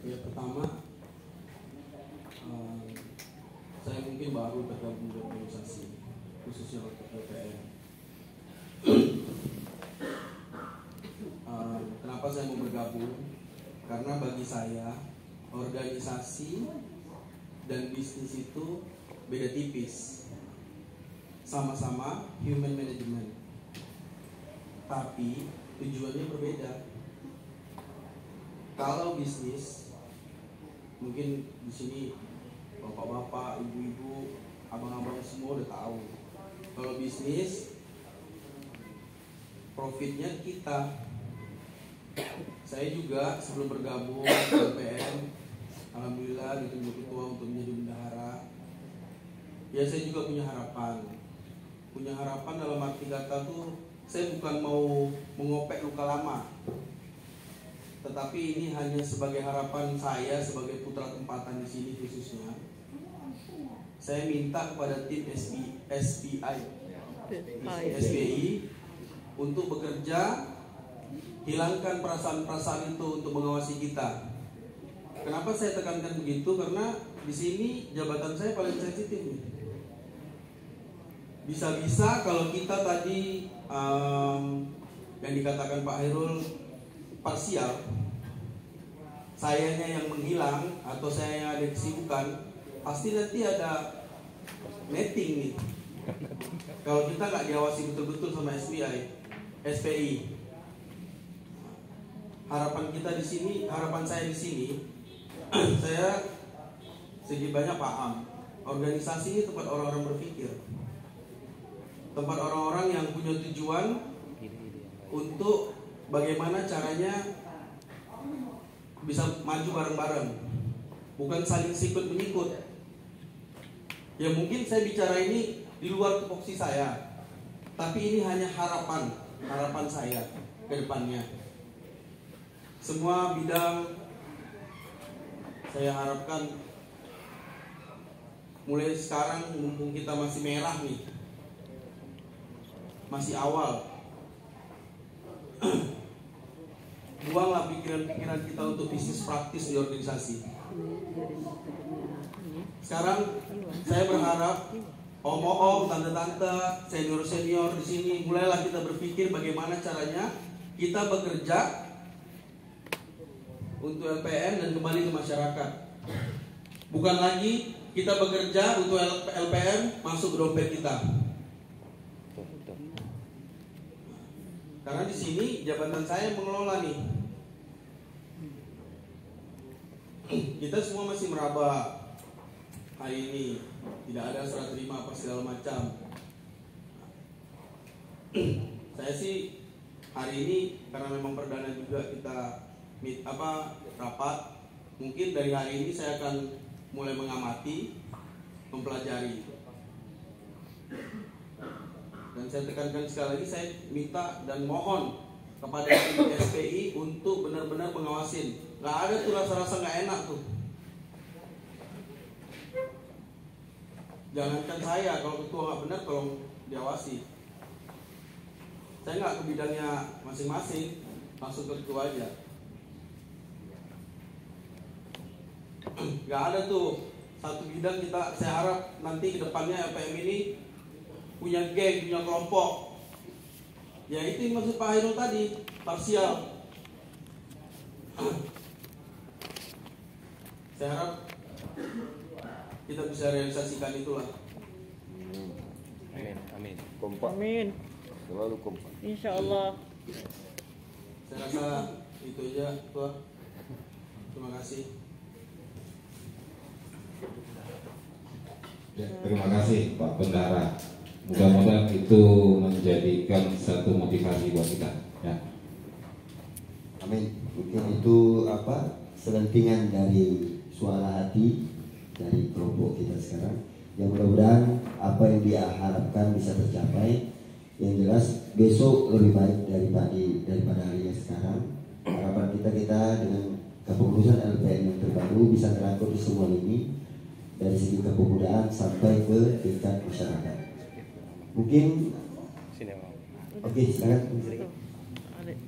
Ya pertama, saya mungkin baru tergabung di organisasi, khususnya untuk LPM. Kenapa saya mau bergabung? Karena bagi saya organisasi dan bisnis itu beda tipis. Sama-sama human management, tapi tujuannya berbeda. Kalau bisnis, mungkin di sini bapak-bapak, ibu-ibu, abang-abang semua udah tahu. Kalau bisnis, profitnya kita. Saya juga sebelum bergabung ke LPM, alhamdulillah ditunjuk ketua untuk menjadi bendahara. Ya saya juga punya harapan. Punya harapan dalam arti kata tuh, saya bukan mau mengopek luka lama, tetapi ini hanya sebagai harapan saya sebagai putra tempatan di sini khususnya. Saya minta kepada tim SBI untuk bekerja, hilangkan perasaan-perasaan itu untuk mengawasi kita. Kenapa saya tekankan begitu? Karena di sini jabatan saya paling sensitif nih. Bisa-bisa kalau kita tadi yang dikatakan Pak Hairul parsial, sayanya yang menghilang atau saya yang ada kesibukan, pasti nanti ada netting nih. Kalau kita nggak diawasi betul-betul sama SPI. Harapan kita di sini, harapan saya di sini, saya segi banyak paham. Organisasi ini tempat orang-orang berpikir, tempat orang-orang yang punya tujuan untuk bagaimana caranya bisa maju bareng-bareng, bukan saling sikut menyikut. Ya mungkin saya bicara ini di luar tupoksi saya, tapi ini hanya harapan saya ke depannya. Semua bidang saya harapkan mulai sekarang, mumpung kita masih merah nih, masih awal, buanglah pikiran-pikiran kita untuk bisnis praktis di organisasi. Sekarang saya berharap om-om, tante-tante, senior-senior di sini mulailah kita berpikir bagaimana caranya kita bekerja untuk LPM dan kembali ke masyarakat. Bukan lagi kita bekerja untuk LPM masuk ke dompet kita. Karena di sini jabatan saya mengelola nih. Kita semua masih meraba hari ini, tidak ada serah terima apa segala macam. Saya sih hari ini karena memang perdana juga kita rapat, mungkin dari hari ini saya akan mulai mengamati, mempelajari. Dan saya tekankan sekali lagi, saya minta dan mohon kepada SPI untuk benar-benar mengawasin. Gak ada tuh rasa-rasa gak enak tuh. Jangankan saya, kalau ketua gak benar tolong diawasi. Saya gak ke bidangnya masing-masing, langsung ke ketua aja. Gak ada tuh satu bidang kita. Saya harap nanti ke depannya LPM ini punya geng, punya kelompok. Ya itu yang maksud Pak Hairul tadi, parsial. Saya harap kita bisa realisasikan itulah. Amin. Kompak. Amin. Selalu kompak. Insya Allah. Saya rasa itu aja, Tuan. Terima kasih. Ya, terima kasih Pak Bendahara. Mudah-mudahan itu menjadikan satu motivasi buat kita. Ya. Amin. Mungkin itu selentingan dari suara hati dari kelompok kita sekarang. Yang mudah-mudahan apa yang dia harapkan bisa tercapai. Yang jelas besok lebih baik daripada hari yang sekarang. Harapan kita dengan kepengurusan LPM yang terbaru bisa merangkul semua ini dari segi kepemudaan sampai ke tingkat masyarakat. Mungkin oke, silakan.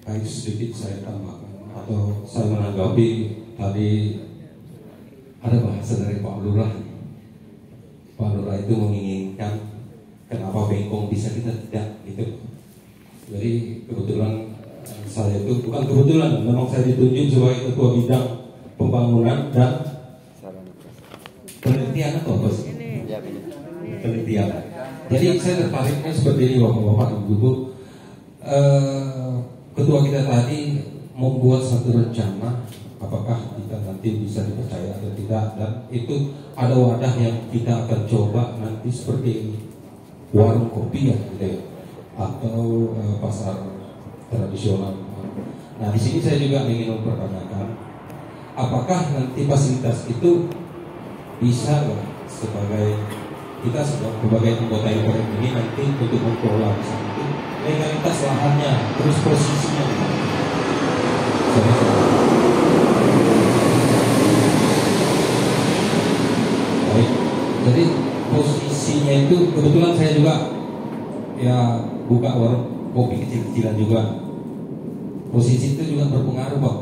Baik, sedikit saya tambahkan atau saya menanggapi tadi ada bahasa dari Pak Lurah. Pak Lurah itu menginginkan kenapa bengkong bisa, kita tidak gitu. Jadi kebetulan saya itu bukan kebetulan, memang saya ditunjuk sebagai ketua bidang pembangunan dan penelitian atau apa sih? Penelitian. Jadi saya tertariknya seperti ini, bapak-bapak, ibu-ibu. Ketua kita tadi membuat satu rencana, apakah kita nanti bisa dipercaya atau tidak, dan itu ada wadah yang kita akan coba nanti seperti warung kopi ya, gitu ya, atau pasar tradisional. Nah, di sini saya juga ingin mempertanyakan, apakah nanti fasilitas itu bisa sebagai kita sebagai anggota IPRM ini nanti untuk mengelola di sana itu legalitas lahannya, terus posisinya. Baik, jadi posisinya itu kebetulan saya juga ya buka warung kopi kecil-kecilan juga. Posisi itu juga berpengaruh, Pak.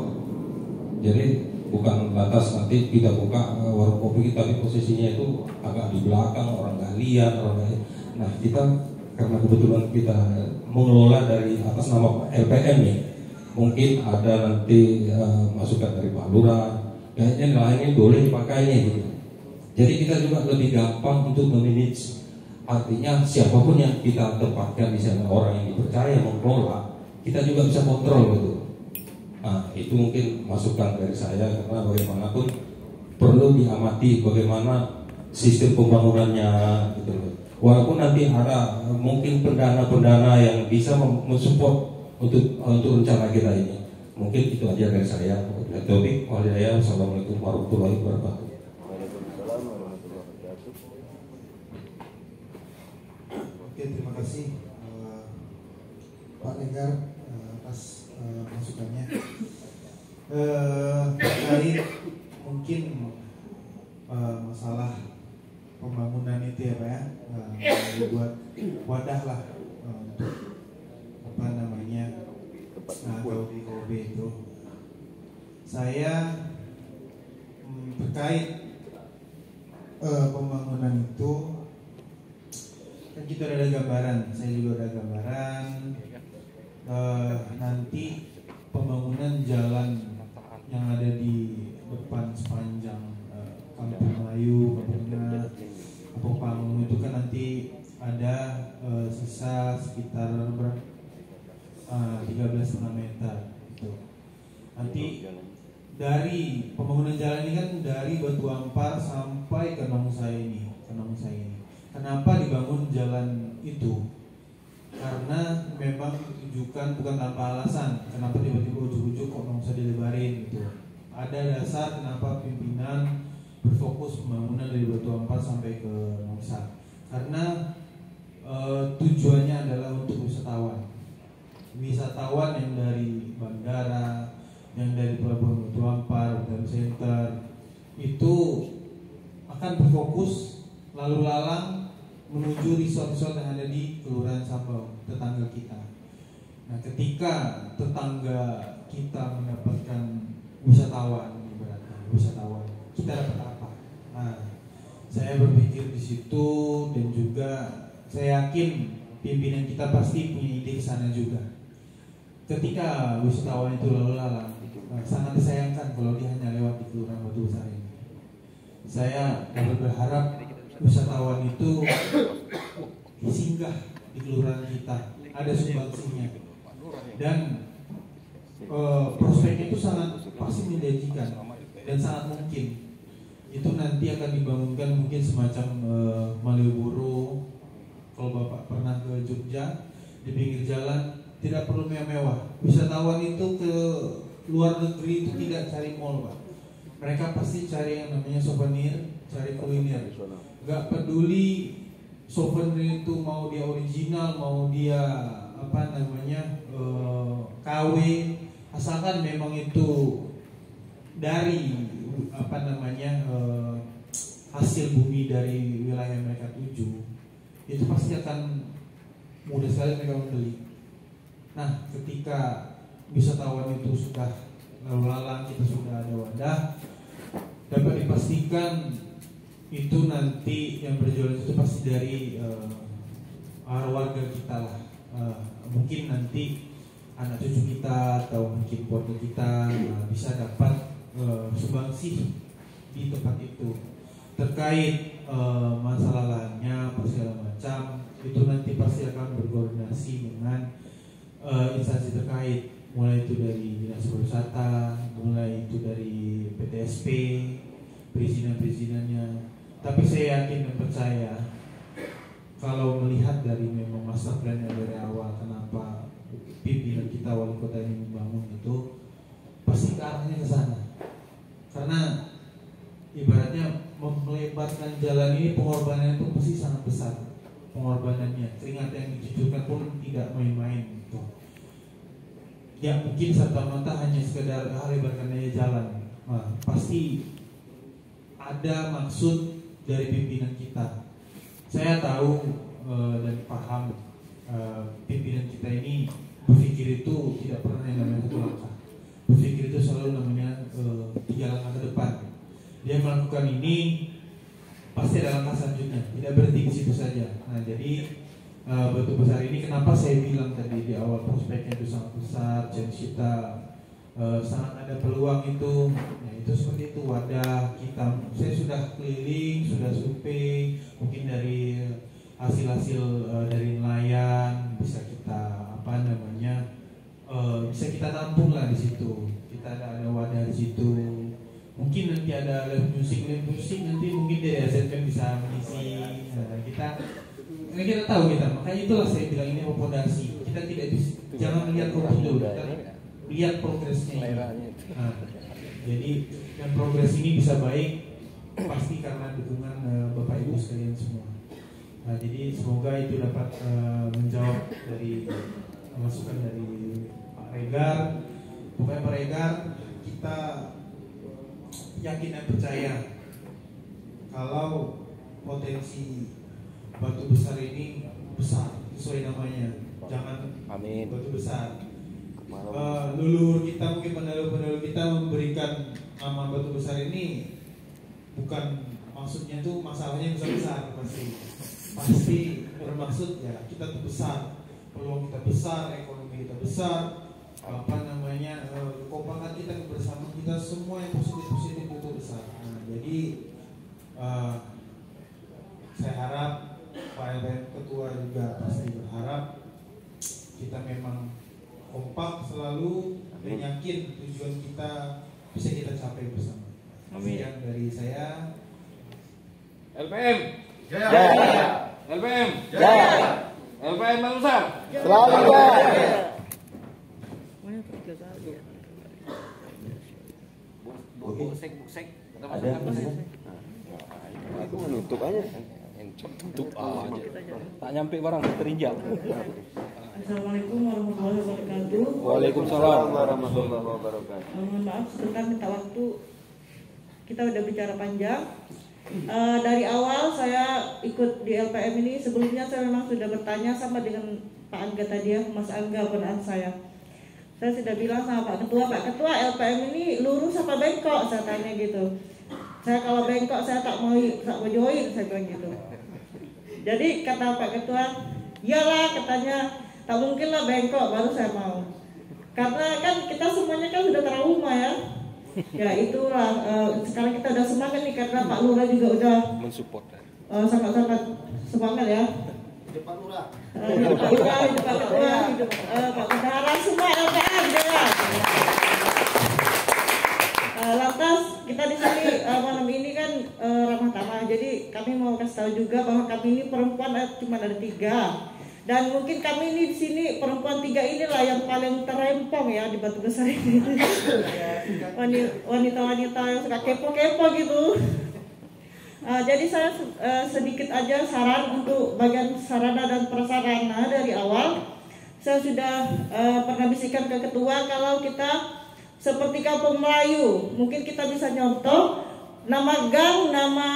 Jadi bukan lantas nanti kita buka warung kopi kita, tapi posisinya itu agak di belakang, orang nggak lihat, orang nggak. Nah, kita karena kebetulan kita mengelola dari atas nama LPM ya, mungkin ada nanti masukan dari Pak Lurah, kayaknya lainnya boleh dipakainya gitu. Jadi kita juga lebih gampang untuk memanage. Artinya siapapun yang kita tempatkan di sana, orang yang dipercaya mengelola, kita juga bisa kontrol gitu. Nah, itu mungkin masukan dari saya, karena bagaimanapun perlu diamati bagaimana sistem pembangunannya gitu loh. Walaupun nanti ada mungkin pendana-pendana yang bisa mensupport untuk rencana kita ini. Mungkin itu aja dari saya. Topik, wassalamualaikum warahmatullahi wabarakatuh. Waalaikumsalam warahmatullahi wabarakatuh. Oke, terima kasih Pak Negar atas masukannya. Terkait mungkin masalah pembangunan itu ya Pak ya, dibuat wadah lah untuk apa namanya atau di OB itu. Saya terkait pembangunan itu kan kita udah ada gambaran, saya juga ada gambaran nanti pembangunan jalan yang ada di depan sepanjang Kampung Melayu, Kampung Panggung itu kan nanti ada sisa sekitar 13,5 meter gitu. Nanti dari pembangunan jalan ini kan dari Batu Ampar sampai ke Nongsai ini. Kenapa dibangun jalan itu? Karena memang ditujukan bukan tanpa alasan. Kenapa tiba-tiba ujuk-ujuk kok nggak usah dilebarin gitu. Ada dasar kenapa pimpinan berfokus pembangunan dari Batu Ampar sampai ke Nongsai. Karena tujuannya adalah untuk wisatawan yang dari bandara, yang dari pelabuhan Batu Ampar, dan center itu akan berfokus lalu lalang menuju resort-resort yang ada di Kelurahan Sambau, tetangga kita. Nah, ketika tetangga kita mendapatkan wisatawan, kita dapat apa? Nah, saya berpikir di situ, dan juga saya yakin pimpinan kita pasti punya ide ke sana juga. Ketika wisatawan itu lalu lalang, sangat disayangkan kalau dia hanya lewat di Kelurahan Batu Besar ini. Saya berharap wisatawan itu singgah di kelurahan kita, ada sumbangsinya, dan prospeknya itu sangat pasti menjanjikan dan sangat mungkin itu nanti akan dibangunkan mungkin semacam Malioboro. Kalau Bapak pernah ke Jogja, di pinggir jalan tidak perlu mewah-mewah. Wisatawan itu ke luar negeri itu tidak cari mall, Pak. Mereka pasti cari yang namanya souvenir, cari kuliner. Gak peduli souvenir itu mau dia original, mau dia apa namanya KW, asalkan memang itu dari apa namanya hasil bumi dari wilayah mereka tuju, itu pasti akan mudah sekali mereka membeli. Nah, ketika wisatawan itu sudah lalu lalang, kita sudah ada wadah, dapat dipastikan itu nanti yang berjualan itu pasti dari warga kita lah. Mungkin nanti anak cucu kita atau mungkin keluarga kita bisa dapat sumbangsi di tempat itu. Terkait masalah lainnya segala macam itu nanti pasti akan berkoordinasi dengan instansi terkait, mulai itu dari dinas pariwisata, mulai itu dari PTSP, perizinan-perizinannya. Tapi saya yakin dan percaya kalau melihat dari memang master plan dari awal, kenapa pimpinan kita wali kota ini membangun itu pasti ke arahnya ke sana. Karena ibaratnya melebarkan jalan ini pengorbanan itu pasti sangat besar. Pengorbanannya, keringat yang dicucurkan pun tidak main-main gitu. Ya mungkin serta-merta hanya sekedar lebarkan aja jalan. Nah, pasti ada maksud dari pimpinan kita. Saya tahu dan paham pimpinan kita ini berpikir itu tidak pernah yang namanya satu langkah. Berpikir itu selalu namanya 3 langkah ke depan. Dia melakukan ini pasti ada langkah selanjutnya, tidak berhenti di situ saja. Nah, jadi Batu Besar ini kenapa saya bilang tadi di awal prospeknya itu sangat besar, chance kita sangat ada peluang itu. Ya, itu seperti itu wadah kita. Saya sudah keliling, sudah survei, mungkin dari hasil-hasil dari nelayan bisa kita bisa kita tampung lah di situ. Kita ada wadah di situ. Mungkin nanti ada live music nanti mungkin dari ASN bisa mengisi. Nah, kita tahu makanya itulah saya bilang ini fondasi. Kita tidak bisa, jangan melihat rumput dulu, kita lihat progresnya ini. Nah, jadi dan progres ini bisa baik pasti karena dukungan Bapak Ibu sekalian semua. Nah, jadi semoga itu dapat menjawab dari masukan dari Pak Regar. Pokoknya Pak Regar, kita yakin dan percaya kalau potensi Batu Besar ini besar sesuai namanya. Jangan Amin. Batu Besar. Leluhur kita, mungkin pendahulu kita memberikan nama Batu Besar ini bukan maksudnya tuh masalahnya besar-besar, pasti bermaksud ya kita tuh besar, peluang kita besar, ekonomi kita besar, kekompakan kita, kebersamaan kita, semua yang positif itu besar. Nah, jadi saya harap Pak LPM Ketua juga pasti berharap kita memang kompak selalu dan yakin tujuan kita bisa kita capai bersama. Sekian dari saya. LPM Jaya. LPM Jaya. LPM Bangsa Selalu jaya. Busek Ada aku menutup aja. Tutup aja. Tak nyampe barang terinjak. Assalamualaikum warahmatullahi wabarakatuh. Waalaikumsalam warahmatullahi wabarakatuh. Mohon maaf sebentar minta waktu. Kita udah bicara panjang. Dari awal saya ikut di LPM ini, sebelumnya saya memang sudah bertanya sama dengan Pak Angga tadi ya, Mas Angga peran saya. Saya sudah bilang sama Pak Ketua LPM ini lurus apa bengkok? Saya tanya gitu. Saya kalau bengkok saya tak mau join, saya bilang gitu. Jadi kata Pak Ketua, iyalah katanya, tak mungkin lah bengkok, baru saya mau. Karena kan kita semuanya kan sudah trauma ya. Ya itulah, sekarang kita udah semangat nih karena Pak Lurah juga udah mensupport. Sangat-sangat semangat ya. Hidup Pak Lurah. Hidup Pak Lurah, hidup Pak Ketua, hidup Pak Bendahara, semua LPM ya. Lantas kita di sini malam ini kan ramah tamah, jadi kami mau kasih tahu juga bahwa kami ini perempuan cuma ada 3. Dan mungkin kami ini di sini perempuan 3 inilah yang paling terempong ya di Batu Besar ini. Wanita-wanita yang suka kepo-kepo gitu. Jadi saya sedikit aja saran untuk bagian sarana dan prasarana dari awal. Saya sudah pernah bisikan ke ketua kalau kita seperti Kampung Melayu, mungkin kita bisa nyontoh nama gang, nama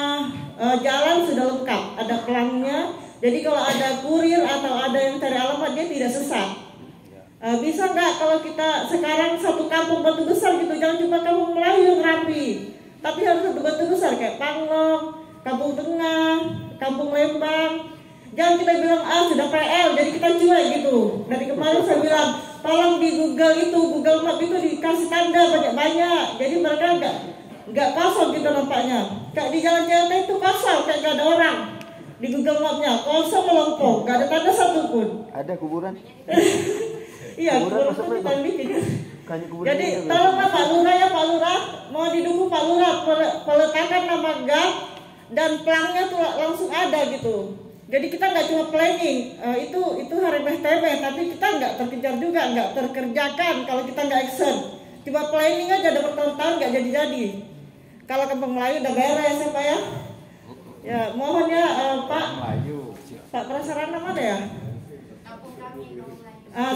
jalan sudah lengkap, ada pelangnya. Jadi kalau ada kurir atau ada yang cari alamat dia tidak sesat. Bisa nggak kalau kita sekarang satu kampung batu besar gitu, jangan cuma kampung Melayu yang rapi, tapi harus satu batu besar kayak Panglong, Kampung Tengah, Kampung Lembang. Jangan kita bilang sudah PL, jadi kita cuek gitu. Dari kemarin saya bilang, tolong di Google Map itu dikasih tanda banyak-banyak, jadi mereka nggak kosong gitu nampaknya. Kayak di Jalan Jaya itu kosong, kayak nggak ada orang. Di Google Mapnya kosong melompong, nggak ada tanda satupun. Ada kuburan? Iya, kuburan itu kita bikin. Jadi tolonglah Pak Lurah, mau didukung Pak Lurah, peletakan nama gang dan pelangnya tuh langsung ada gitu. Jadi kita nggak cuma planning, itu remeh-temeh, tapi kita nggak terkejar juga, nggak terkerjakan kalau kita nggak action. Cuma planning aja, ada bertahun-tahun nggak jadi-jadi. Kalau Kampung Melayu udah beres ya Pak ya. Ya mohon ya Pak Prasarana mana ya?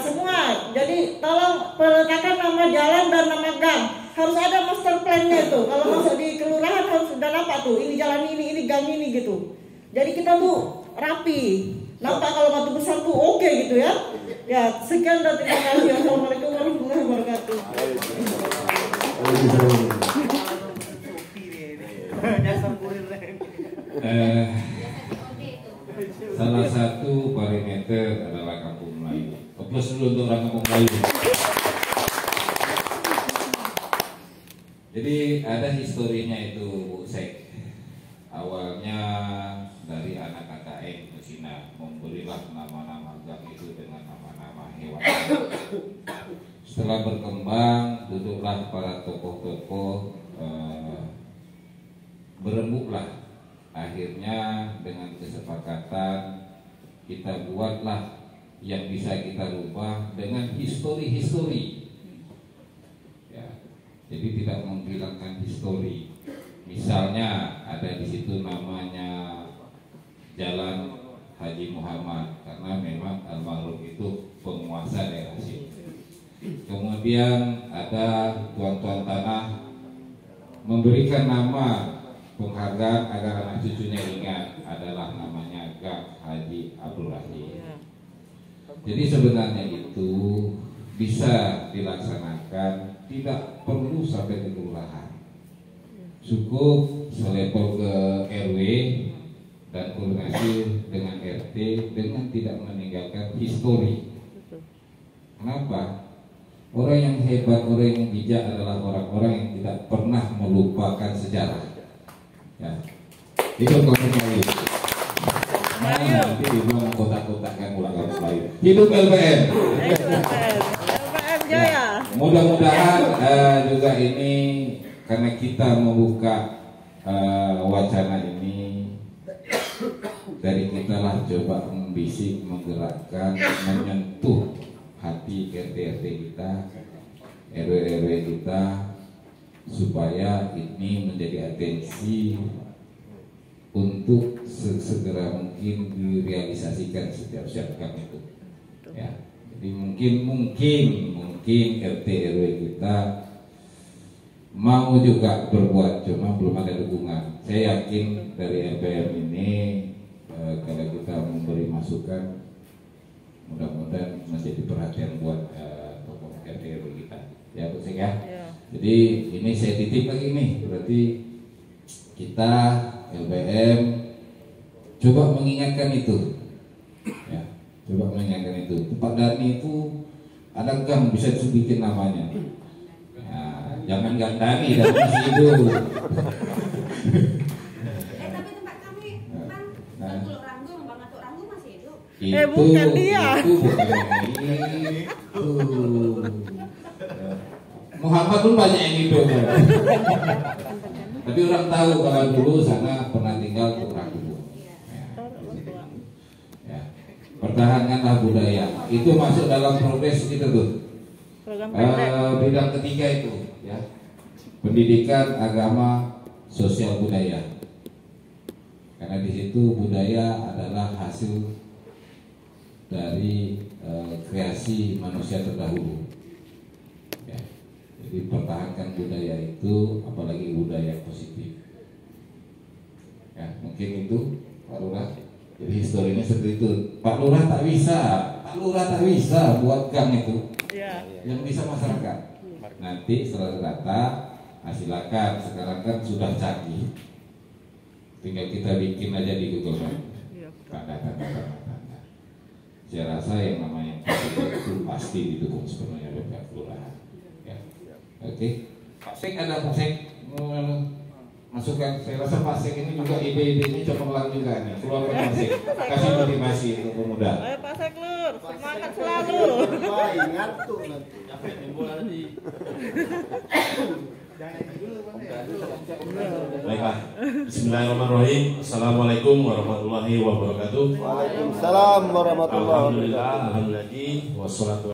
Semua, jadi tolong peletakan nama jalan dan nama gang harus ada master plan-nya itu. Kalau masuk di kelurahan harus sudah nampak tuh, ini jalan ini gang ini gitu. Jadi kita tuh rapi, nampak kalau batu besar tuh oke gitu ya. Ya sekian dan terima kasih. Assalamualaikum warahmatullahi wabarakatuh. Salah satu parameter adalah Kampung Melayu. Plus dulu untuk orang Kampung Melayu. Jadi ada historinya itu Bu Sek. Awalnya dari anak KKN Mesina memberilah nama-nama gang itu dengan nama-nama hewan. Setelah berkembang, duduklah para tokoh-tokoh, berembuklah. Akhirnya dengan kesepakatan kita buatlah yang bisa kita rubah dengan histori-histori. Ya, jadi tidak menghilangkan histori. Misalnya ada di situ namanya Jalan Haji Muhammad karena memang almarhum itu penguasa daerah situ. Kemudian ada tuan-tuan tanah memberikan nama penghargaan agar anak cucunya ingat, adalah namanya Gang Haji Abdul Rahim. Jadi sebenarnya itu bisa dilaksanakan, tidak perlu sampai ke kelurahan. Cukup selevel ke RW dan koordinasi dengan RT dengan tidak meninggalkan histori. Kenapa? Orang yang hebat, orang yang bijak adalah orang-orang yang tidak pernah melupakan sejarah. Ya, itu Kampung Melayu. Nanti dibilang kotak-kotakkan ulang Kampung Melayu. Hidup LPM. LPM Jaya. Mudah-mudahan juga ini karena kita membuka wacana ini, dari kita lah coba membisik, menggerakkan, menyentuh hati RT-RT kita, RW-RW kita, supaya ini menjadi atensi untuk segera mungkin direalisasikan setiap gang itu. Ya, jadi mungkin RT RW kita mau juga berbuat, cuma belum ada dukungan. Saya yakin dari LPM ini kalau kita memberi masukan, mudah-mudahan menjadi perhatian buat tokoh RT RW kita. Ya, Bu Sek ya. Jadi ini saya titip lagi nih, berarti kita LPM coba mengingatkan itu, ya, coba mengingatkan itu. Tempat Dani itu ada gang bisa dibikin namanya. Ya, jangan gang Dani, Dani masih hidup. Tapi tempat kami kan Batu Ranggung, Bang Batu Ranggung masih hidup. Bukan dia. Itu bukan Muhammad pun banyak yang hidup. Tapi orang tahu kalau dulu sana pernah tinggal Ranggung. Ya. Pertahankanlah budaya. Itu masuk dalam progres kita tuh. Bidang ketiga itu, ya. Pendidikan, agama, sosial budaya. Karena di situ budaya adalah hasil dari kreasi manusia terdahulu. Jadi pertahankan budaya itu, apalagi budaya positif. Ya, mungkin itu Pak Lurah. Jadi historinya seperti itu. Pak Lurah tak bisa buat gang itu. yang bisa masyarakat. Nanti setelah data, silakan. Sekarang kan sudah canggih, tinggal kita bikin aja di Google Map tanda-tanda. Saya rasa yang namanya itu pasti didukung sepenuhnya oleh pihak kelurahan. Ya. Oke, Pak Sek, ada Pak Sek masukan. Saya rasa Pak Sek ini juga ide-idenya cemerlang juga nih. Keluarkan Pak Sek, kasih motivasi untuk pemuda. Ayo Pak Seklur, semangat selalu. Ngantuk nanti. Baiklah. Bismillahirrahmanirrahim. Assalamualaikum warahmatullahi wabarakatuh. Waalaikumsalam warahmatullahi wabarakatuh. Alhamdulillah, alhamdulillah, wassalatu